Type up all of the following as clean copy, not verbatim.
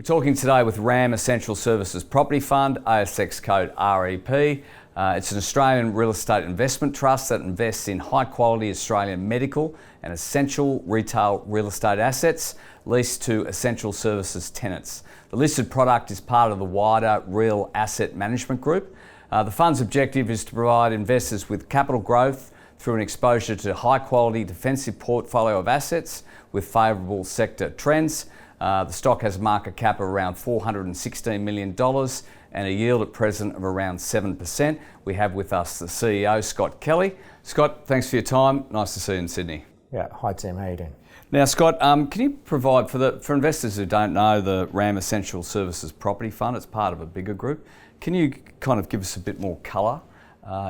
We're talking today with RAM Essential Services Property Fund, ASX code REP. It's an Australian real estate investment trust that invests in high quality Australian medical and essential retail real estate assets leased to essential services tenants. The listed product is part of the wider Real Asset Management Group. The fund's objective is to provide investors with capital growth through an exposure to high quality defensive portfolio of assets with favourable sector trends. The stock has a market cap of around $416 million and a yield at present of around 7%. We have with us the CEO, Scott Kelly. Scott, thanks for your time. Nice to see you in Sydney. Yeah, hi Tim, how you doing? Now Scott, can you provide, for investors who don't know the RAM Essential Services Property Fund, it's part of a bigger group, can you kind of give us a bit more colour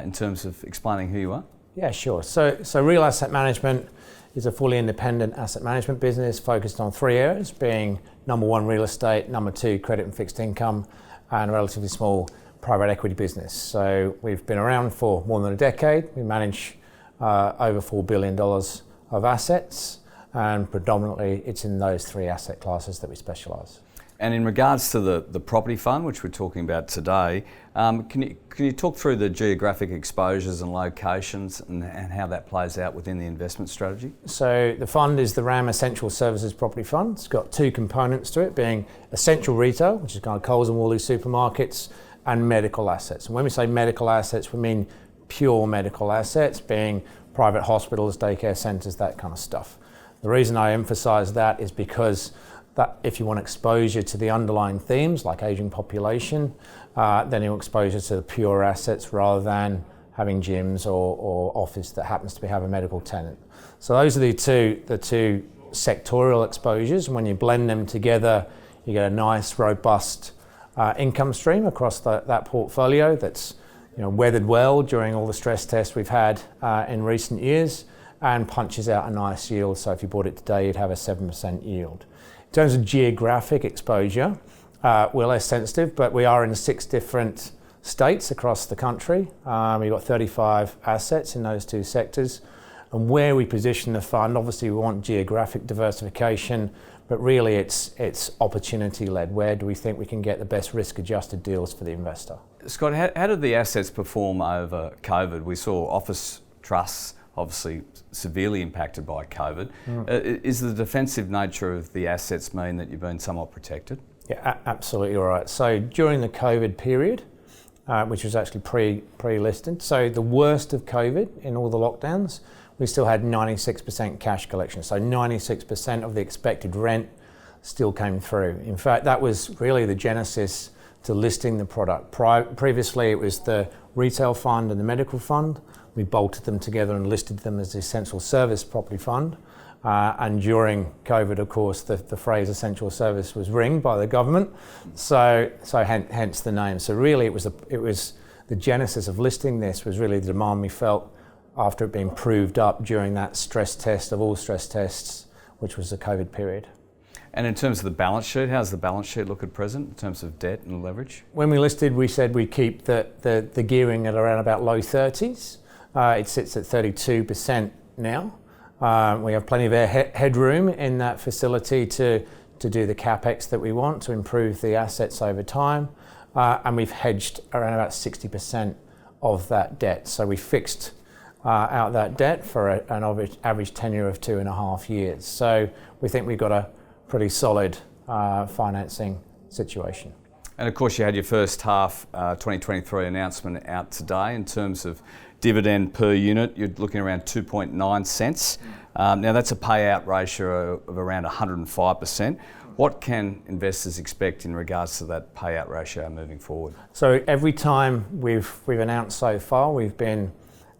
in terms of explaining who you are? Yeah, sure. So Real Asset Management is a fully independent asset management business focused on three areas, being number one, real estate, number two, credit and fixed income, and a relatively small private equity business. So we've been around for more than a decade. We manage over $4 billion of assets, and predominantly it's in those three asset classes that we specialise. And in regards to the property fund, which we're talking about today, can you talk through the geographic exposures and locations and how that plays out within the investment strategy? So the fund is the RAM Essential Services Property Fund. It's got two components to it, being essential retail, which is kind of Coles and Woolies supermarkets, and medical assets. And when we say medical assets, we mean pure medical assets, being private hospitals, daycare centres, that kind of stuff. The reason I emphasise that is because that if you want exposure to the underlying themes like ageing population, then you want exposure to the pure assets rather than having gyms or office that happens to have a medical tenant. So those are the two sectorial exposures. When you blend them together, you get a nice, robust income stream across that portfolio that's weathered well during all the stress tests we've had in recent years and punches out a nice yield. So if you bought it today, you'd have a 7% yield. In terms of geographic exposure, we're less sensitive, but we are in 6 different states across the country. We've got 35 assets in those two sectors. And where we position the fund, obviously we want geographic diversification, but really it's opportunity-led. Where do we think we can get the best risk-adjusted deals for the investor? Scott, how did the assets perform over COVID? We saw office trusts obviously severely impacted by COVID. Is the defensive nature of the assets mean that you've been somewhat protected? Yeah, absolutely right. So during the COVID period, which was actually pre-listed, so the worst of COVID in all the lockdowns, we still had 96% cash collection. So 96% of the expected rent still came through. In fact, that was really the genesis to listing the product. Previously, it was the retail fund and the medical fund. We bolted them together and listed them as the Essential Service Property Fund. And during COVID, of course, the phrase essential service was ringed by the government. So hence the name. So really, it was the genesis of listing this was really the demand we felt after it being proved up during that stress test of all stress tests, which was the COVID period. And in terms of the balance sheet, how's the balance sheet look at present in terms of debt and leverage? When we listed, we said we keep the gearing at around about low 30s. It sits at 32% now. We have plenty of headroom in that facility to do the capex that we want to improve the assets over time. And we've hedged around about 60% of that debt. So we fixed out that debt for an average tenure of 2.5 years. So we think we've got a pretty solid financing situation. And of course you had your first half 2023 announcement out today in terms of dividend per unit. You're looking around 2.9 cents. Now that's a payout ratio of around 105%. What can investors expect in regards to that payout ratio moving forward? So every time we've announced so far, we've been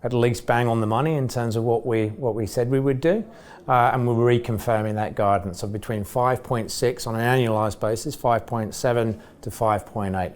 at least bang on the money in terms of what we said we would do. And we're reconfirming that guidance of between 5.6 on an annualised basis, 5.7 to 5.8.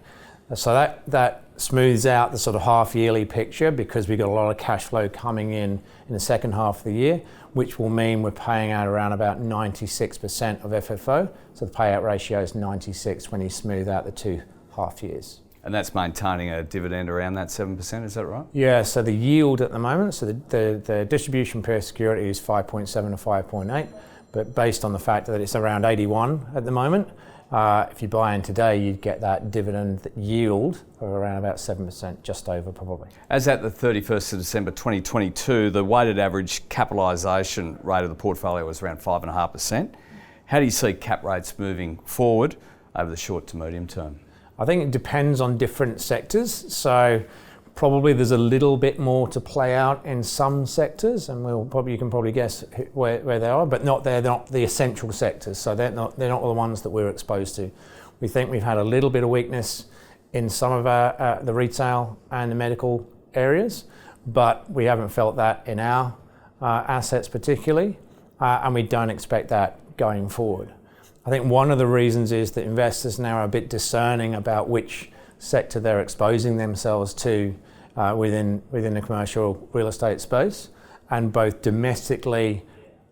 So that smooths out the sort of half-yearly picture because we've got a lot of cash flow coming in the second half of the year, which will mean we're paying out around about 96% of FFO. So the payout ratio is 96 when you smooth out the 2 half years. And that's maintaining a dividend around that 7%, is that right? Yeah, so the yield at the moment, so the distribution per security is 5.7 to 5.8, but based on the fact that it's around 81 at the moment, If you buy in today, you'd get that dividend yield of around about 7%, just over probably. As at the 31st of December 2022, the weighted average capitalisation rate of the portfolio was around 5.5%. How do you see cap rates moving forward over the short to medium term? I think it depends on different sectors. So probably there's a little bit more to play out in some sectors, and you can probably guess where they are, but they're not the essential sectors. So they're not the ones that we're exposed to. We think we've had a little bit of weakness in some of the retail and the medical areas, but we haven't felt that in our assets particularly, and we don't expect that going forward. I think one of the reasons is that investors now are a bit discerning about which sector they're exposing themselves to within the commercial real estate space, and both domestically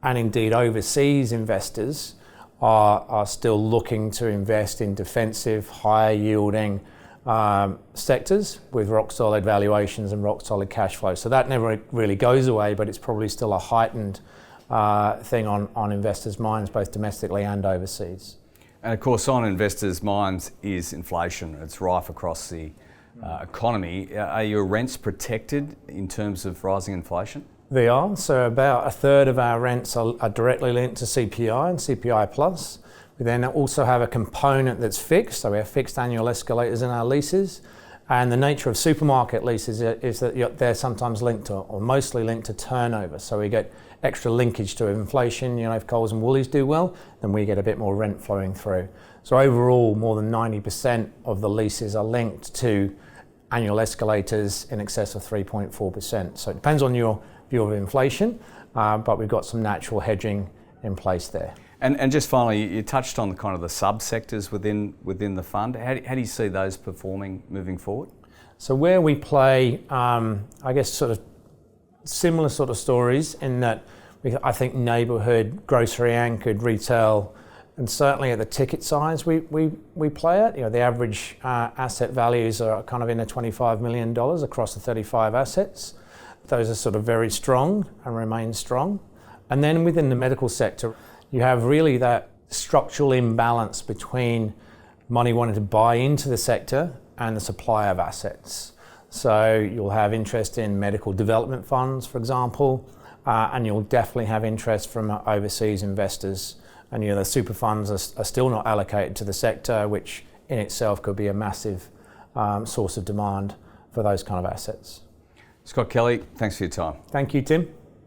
and indeed overseas investors are still looking to invest in defensive, higher yielding sectors with rock solid valuations and rock solid cash flow. So that never really goes away, but it's probably still a heightened thing on investors' minds, both domestically and overseas. And of course, on investors' minds is inflation. It's rife across the economy. Are your rents protected in terms of rising inflation? They are. So about a third of our rents are directly linked to CPI and CPI plus. We then also have a component that's fixed. So we have fixed annual escalators in our leases. And the nature of supermarket leases is that they're sometimes linked to, or mostly linked to turnover. So we get extra linkage to inflation. If Coles and Woolies do well, then we get a bit more rent flowing through. So overall, more than 90% of the leases are linked to annual escalators in excess of 3.4%. So it depends on your view of inflation, but we've got some natural hedging in place there. And just finally, you touched on the kind of the subsectors within the fund. How do you see those performing moving forward? So where we play, I guess sort of similar sort of stories in that I think neighbourhood, grocery anchored retail, and certainly at the ticket size we play at. The average asset values are kind of in the $25 million across the 35 assets. Those are sort of very strong and remain strong. And then within the medical sector, you have really that structural imbalance between money wanting to buy into the sector and the supply of assets. So you'll have interest in medical development funds, for example, and you'll definitely have interest from overseas investors. And the super funds are still not allocated to the sector, which in itself could be a massive source of demand for those kind of assets. Scott Kelly, thanks for your time. Thank you, Tim.